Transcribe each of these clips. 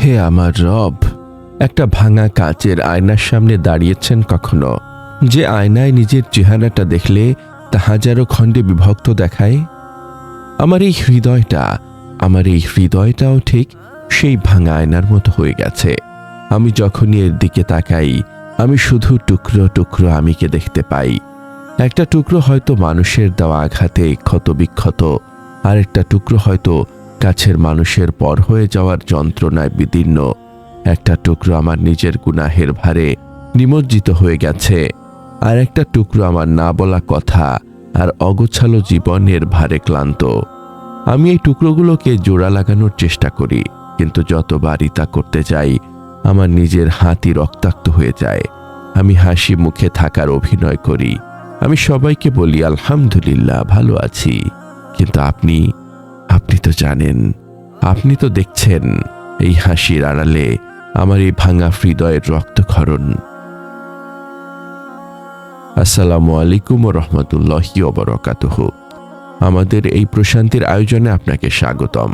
হে আমার রব, একটা ভাঙা কাচের আয়নার সামনে দাঁড়িয়েছেন কখনো, যে আয়নায় নিজের চেহারাটা দেখলে তা হাজারো খণ্ডে বিভক্ত দেখায়? আমার এই হৃদয়টাও ঠিক সেই ভাঙা আয়নার মতো হয়ে গেছে। আমি যখনই এর দিকে তাকাই, আমি শুধু টুকরো টুকরো আমিকে দেখতে পাই। একটা টুকরো হয়তো মানুষের দেওয়া আঘাতে ক্ষতবিক্ষত, আর একটা টুকরো হয়তো কাছের মানুষের পর হয়ে যাওয়ার যন্ত্রণায় বিদীর্ণ। একটা টুকরো আমার নিজের গুনাহের ভারে নিমজ্জিত হয়ে গেছে, আর একটা টুকরো আমার না বলা কথা আর অগোছালো জীবনের ভারে ক্লান্ত। আমি এই টুকরোগুলোকে জোড়া লাগানোর চেষ্টা করি, কিন্তু যতবারই তা করতে যাই আমার নিজের হাতই রক্তাক্ত হয়ে যায়। আমি হাসি মুখে থাকার অভিনয় করি, আমি সবাইকে বলি আলহামদুলিল্লাহ ভালো আছি, কিন্তু আপনি তো জানেন, আপনি তো দেখছেন এই হাসির আড়ালে আমার এই ভাঙা হৃদয়ের রক্তক্ষরণ। আসসালামু আলাইকুম ওয়া রাহমাতুল্লাহি ওয়া বারাকাতুহু। আমাদের এই প্রশান্তির আয়োজনে আপনাকে স্বাগতম।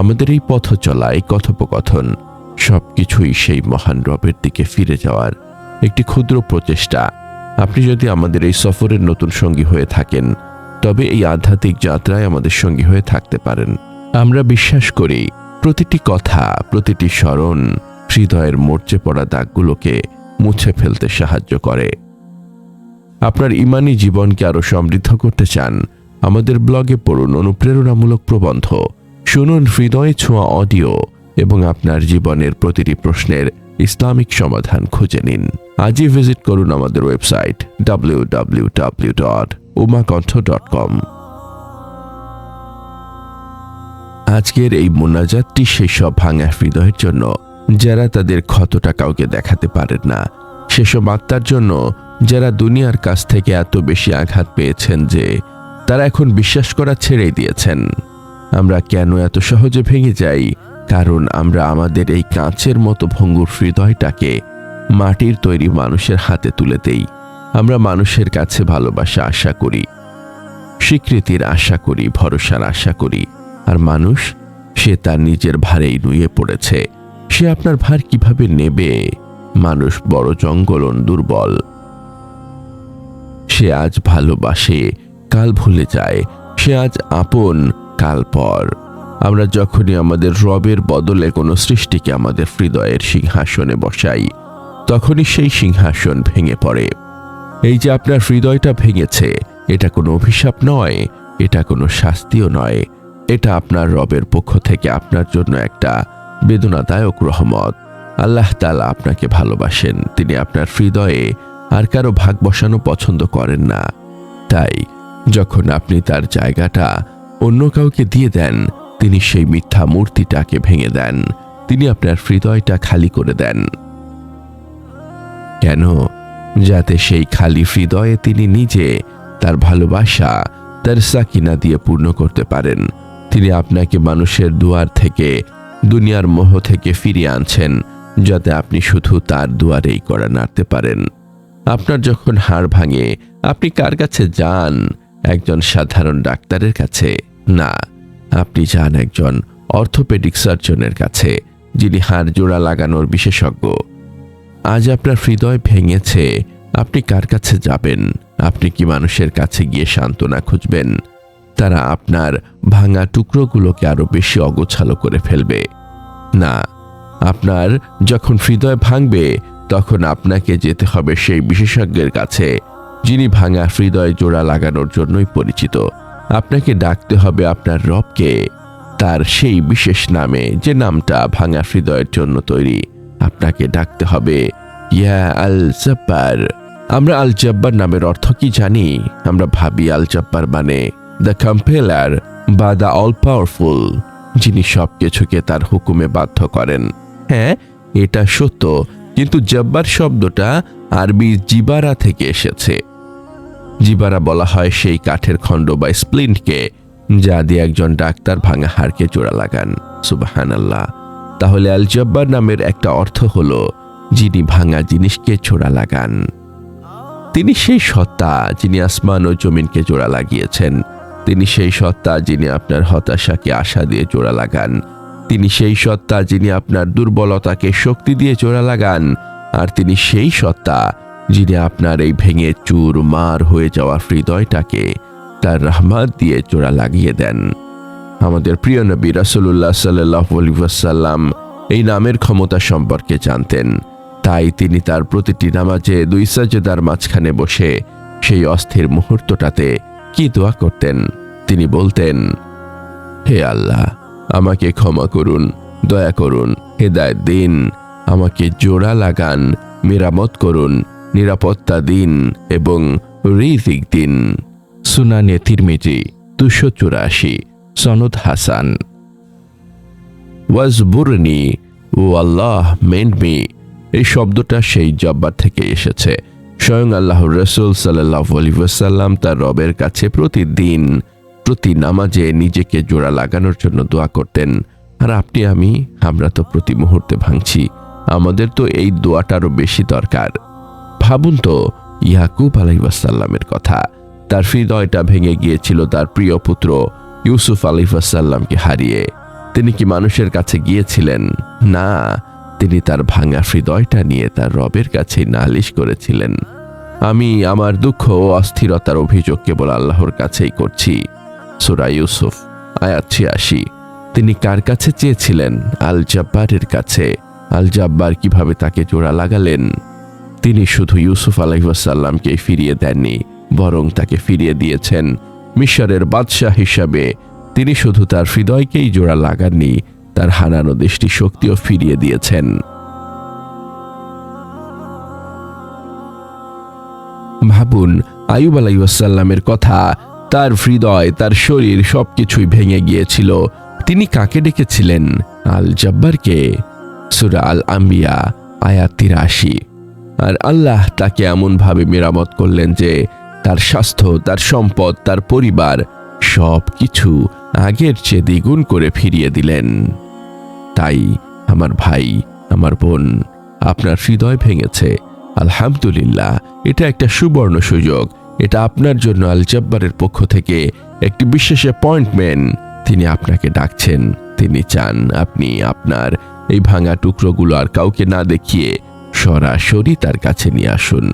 আমাদের এই পথ চলা, এই কথোপকথন সবকিছুই সেই মহান রবের দিকে ফিরে যাওয়ার একটি ক্ষুদ্র প্রচেষ্টা। আপনি যদি আমাদের এই সফরের নতুন সঙ্গী হয়ে থাকেন, তবে এই আধ্যাত্মিক যাত্রায় আমাদের সঙ্গী হয়ে থাকতে পারেন। আমরা বিশ্বাস করি প্রতিটি কথা, প্রতিটি স্মরণ হৃদয়ের মরচে পড়া দাগগুলোকে মুছে ফেলতে সাহায্য করে। আপনার ইমানি জীবনকে আরো সমৃদ্ধ করতে চান? আমাদের ব্লগে পড়ুন অনুপ্রেরণামূলক প্রবন্ধ, শুনুন হৃদয়ে ছোঁয়া অডিও এবং আপনার জীবনের প্রতিটি প্রশ্নের ইসলামিক সমাধান খুঁজে নিন। আজই ভিজিট করুন আমাদের ওয়েবসাইট www.umakontho.com। আজকের এই মোনাজাতটি সেই সব ভাঙা হৃদয়ের জন্য যারা তাদের ক্ষতটা কাউকে দেখাতে পারেন না, সেসব আত্মার জন্য যারা দুনিয়ার কাছ থেকে এত বেশি আঘাত পেয়েছেন যে তারা এখন বিশ্বাস করা ছেড়েই দিয়েছেন। আমরা কেন এত সহজে ভেঙে যাই? কারণ আমরা আমাদের এই কাঁচের মতো ভঙ্গুর হৃদয়টাকে মাটির তৈরি মানুষের হাতে তুলে দেই। আমরা মানুষের কাছে ভালোবাসা আশা করি, স্বীকৃতির আশা করি, ভরসার আশা করি, আর মানুষ সে তার নিজের ভারেই নুয়ে পড়েছে। সে আপনার ভার কিভাবে নেবে? মানুষ বড় জঙ্গলন, দুর্বল। সে আজ ভালোবাসে, কাল ভুলে যায়। সে আজ আপন, কাল পর। আমরা যখনই আমাদের রবের বদলে কোনো সৃষ্টিকে আমাদের হৃদয়ের সিংহাসনে বসাই, তখনই সেই সিংহাসন ভেঙে পড়ে। এই যে আপনার হৃদয়টা ভেঙেছে, এটা কোনো অভিশাপ নয়, এটা কোনো শাস্তিও নয়, এটা আপনার রবের পক্ষ থেকে আপনার জন্য একটা বেদনাদায়ক রহমত। আল্লাহ তাআলা আপনাকে ভালোবাসেন। তিনি আপনার হৃদয়ে আর কারো ভাগ বসানো পছন্দ করেন না। তাই যখন আপনি তার জায়গাটা অন্য কাউকে দিয়ে দেন, তিনি সেই মিথ্যা মূর্তিটাকে ভেঙে দেন। তিনি আপনার হৃদয়টা খালি করে দেন। কেন? যাতে সেই খালি হৃদয়ে তিনি নিজে তার ভালোবাসা, তার সাকিনা দিয়ে পূর্ণ করতে পারেন। তিনি আপনাকে মানুষের দুয়ার থেকে, দুনিয়ার মোহ থেকে ফিরিয়ে আনছেন, যাতে আপনি শুধু তার দুয়ারেই কড়া নাড়তে পারেন। আপনার যখন হাড় ভাঙে, আপনি কার কাছে যান? একজন সাধারণ ডাক্তারের কাছে না, আপনি যান একজন অর্থোপেডিক সার্জনের কাছে, যিনি হাড় জোড়া লাগানোর বিশেষজ্ঞ। আজ আপনার হৃদয় ভেঙেছে, আপনি কার কাছে যাবেন? আপনি কি মানুষের কাছে গিয়ে সান্ত্বনা খুঁজবেন? তারা আপনার ভাঙা টুকরোগুলোকে আরো বেশি অগোছালো করে ফেলবে। না, আপনার যখন হৃদয় ভাঙবে, তখন আপনাকে যেতে হবে সেই বিশেষজ্ঞের কাছে, যিনি ভাঙা হৃদয় জোড়া লাগানোর জন্যই পরিচিত। আপনাকে ডাকতে হবে আপনার রবকে, তার সেই বিশেষ নামে, যে নামটা ভাঙা হৃদয়ের জন্য তৈরি। আপনাকে ডাকতে হবে ইয়া আল জব্বার। আমরা আল জব্বার নামের অর্থ কি জানি? আমরা ভাবি আল জব্বার মানে দ্য কম্পেলার বা দ্য অল পাওয়ারফুল, যিনি সবকিছুকে তার হুকুমে বাধ্য করেন। হ্যাঁ, এটা সত্য, কিন্তু জব্বার শব্দটা আরবি জিবারা থেকে এসেছে। জিবারা বলা হয় সেই কাঠের খণ্ড বা স্প্লিন্টকে, যা দিয়ে একজন ডাক্তার ভাঙা হাড়কে জোড়া লাগান। সুবহানাল্লাহ। তাহলে আল জব্বার নামের একটা অর্থ হলো যিনি ভাঙা জিনিসকে জোড়া লাগান। তিনি সেই সত্তা যিনি আসমান ও জমিনকে জোড়া লাগিয়েছেন। তিনি সেই সত্তা যিনি আপনার হতাশাকে আশা দিয়ে জোড়া লাগান। তিনি সেই সত্তা যিনি আপনার দুর্বলতাকে শক্তি দিয়ে জোড়া লাগান, আর তিনি সেই সত্তা যিনি আপনার এই ভেঙে চুরমার হয়ে যাওয়া হৃদয়টাকে তার রহমত দিয়ে জোড়া লাগিয়ে দেন। আমাদের প্রিয় নবী রাসূলুল্লাহ সাল্লাল্লাহু আলাইহি ওয়াসাল্লাম এই নামের ক্ষমতা সম্পর্কে জানতেন। তাই তিনি তার প্রতিটি নামাজে 2 সাজদার মাঝখানে বসে সেই অস্থির মুহূর্তটাতে কি দোয়া করতেন। তিনি বলতেন, হে আল্লাহ, আমাকে ক্ষমা করুন, দয়া করুন, হেদায়েত দিন, আমাকে জোড়া লাগান, মেরামত করুন, নিরাপত্তা দিন এবং রিজিক দিন। সুনানে তিরমিজি 284, সনদ হাসান। ওয়াজবুরনি, ও আল্লাহ মেন্ড মি, এই শব্দটা সেই জব্বার থেকে এসেছে। স্বয়ং আল্লাহর রাসূল সাল্লাল্লাহু আলাইহি ওয়াসাল্লাম তার রবের কাছে প্রতিদিন প্রতি নামাজে নিজেকে জোড়া লাগানোর জন্য দোয়া করতেন। আর আপনি আমরা তো প্রতি মুহূর্তে ভাঙছি। আমাদের তো এই দোয়াটারও বেশি দরকার। ভাবুন তো ইয়াকুব আলাইহিস সালামের কথা। তার হৃদয়টা ভেঙে গিয়েছিল তার প্রিয় পুত্র ইউসুফ আলাইহিস সালামকে হারিয়ে। তিনি কি মানুষের কাছে গিয়েছিলেন? না, তিনি তার ভাঙা হৃদয়টা নিয়ে তার রবের কাছে নালিশ করেছিলেন। আমি আমার দুঃখ ও অস্থিরতার অভিযোগ কেবল আল্লাহর কাছেই করছি। সূরা ইউসুফ আয়াত 86। তিনি কার কাছে চেয়েছিলেন? আল জাব্বারের কাছে। আল জাব্বার কিভাবে তাকে জোড়া লাগালেন? তিনি শুধু ইউসুফ আলাইহিস সালামকে ফিরিয়ে দেননি, বরং তাকে ফিরিয়ে দিয়েছেন মিশরের বাদশাহ হিসাবে। তিনি শুধু তার হৃদয়কেই জোড়া লাগাননি, তার হারানো দৃষ্টি শক্তিও ফিরিয়ে দিয়েছেন। ভাবুন আইয়ুব আলাইহিস সালামের কথা। তার হৃদয়, তার শরীর সবকিছুই ভেঙে গিয়েছিল। তিনি কাকে ডেকেছিলেন? আল জাব্বারকে। সূরা আল আম্বিয়া আয়াত 83। আর আল্লাহ তাকে এমনভাবে মেরামত করলেন যে তার স্বাস্থ্য, তার সম্পদ, তার পরিবার সবকিছু আগের চেয়ে দ্বিগুণ করে ফিরিয়ে দিলেন। তাই আমার ভাই, আমার বোন, আপনার হৃদয় ভেঙেছে, আলহামদুলিল্লাহ, এটা একটা সুবর্ণ সুযোগ। এটা আপনার জন্য আল জাব্বারের পক্ষ থেকে একটি বিশেষ অ্যাপয়েন্টমেন্ট। তিনি আপনাকে ডাকছেন। তিনি চান আপনি আপনার এই ভাঙা টুকরোগুলো আর কাউকে না দেখিয়ে সরাসরি তার কাছে নিয়ে আসুন।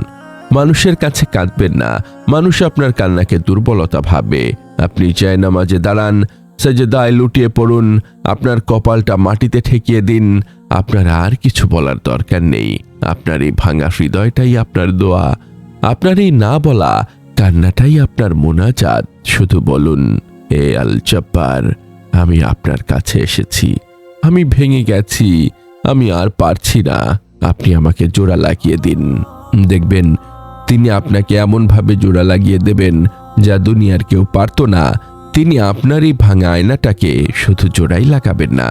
মানুষের কাছে কাঁদবেন না। মানুষ আপনার কান্নাকে দুর্বলতা ভাববে। আপনি জায়নামাজে দাঁড়ান, সাজদায় লুটিয়ে পড়ুন, আপনার কপালটা মাটিতে ঠেকিয়ে দিন। আপনার আর কিছু বলার দরকার নেই। আপনার এই ভাঙা হৃদয়টাই আপনার দোয়া। আপনার এই না বলা কান্নাটাই আপনার মোনাজাত। শুধু বলুন, হে আল জাব্বার, আমি আপনার কাছে এসেছি। আমি ভেঙে গেছি, আমি আর পারছি না। আপনি আমাকে জোড়া লাগিয়ে দিন। দেখবেন তিনি আপনাকে এমনভাবে জোড়া লাগিয়ে দেবেন যা দুনিয়ার কেউ পারত না। তিনি আপনার এই ভাঙা আয়নাটাকে শুধু জোড়াই লাগাবেন না,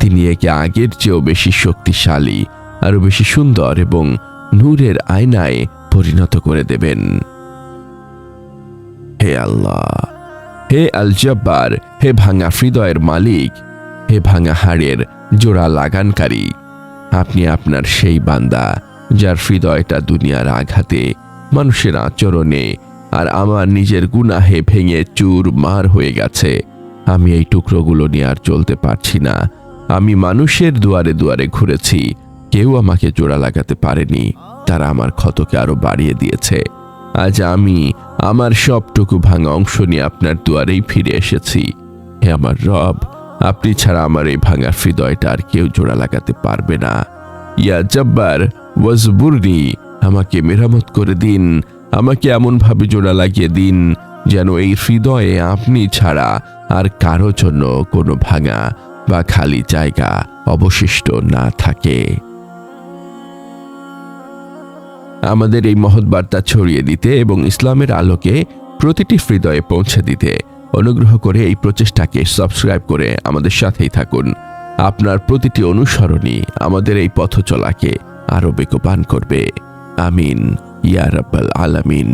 তিনি একে আগের চেয়েও বেশি শক্তিশালী, আরো বেশি সুন্দর এবং নূরের আয়নায় পরিণত করে দেবেন। হে আল্লাহ, হে আল জাব্বার, হে ভাঙা হৃদয়ের মালিক, হে ভাঙা হাড়ের জোড়া লাগানকারী, আপনি আপনার সেই বান্দা যার হৃদয়টা দুনিয়ার আঘাতে, মানুষের আচরণে আর আমার নিজের গুনাহে ভেঙে চুরমার হয়ে গেছে। আমি এই টুকরোগুলো নিয়ে আর চলতে পারছি না। আমি মানুষের দুয়ারে দুয়ারে ঘুরেছি, কেউ আমাকে জোড়া লাগাতে পারেনি। তারা আমার ক্ষতকে আরো বাড়িয়ে দিয়েছে। আজ আমি আমার সবটুকু ভাঙা অংশ নিয়ে আপনার দুয়ারেই ফিরে এসেছি। হে আমার রব, আপনি ছাড়া আমার এই ভাঙা হৃদয়টা আর কেউ জোড়া লাগাতে পারবে না। ইয়া জাব্বার ওয়াজবুরনি, আমাকে মেরামত করে দিন। আমাকে এমনভাবে জোড়া লাগিয়ে দিন যেন এই হৃদয়ে আপনি ছাড়া আর কারো জন্য কোনো ভাঙা বা খালি জায়গা অবশিষ্ট না থাকে। আমাদের এই মহৎ বার্তা ছড়িয়ে দিতে এবং ইসলামের আলোকে প্রতিটি হৃদয়ে পৌঁছে দিতে অনুগ্রহ করে এই প্রচেষ্টাকে সাবস্ক্রাইব করে আমাদের সাথেই থাকুন। আপনার প্রতিটি অনুসরণই আমাদের এই পথ চলাকে আরো বেগবান করবে। আমিন ইয়া রাব্বাল আলামিন।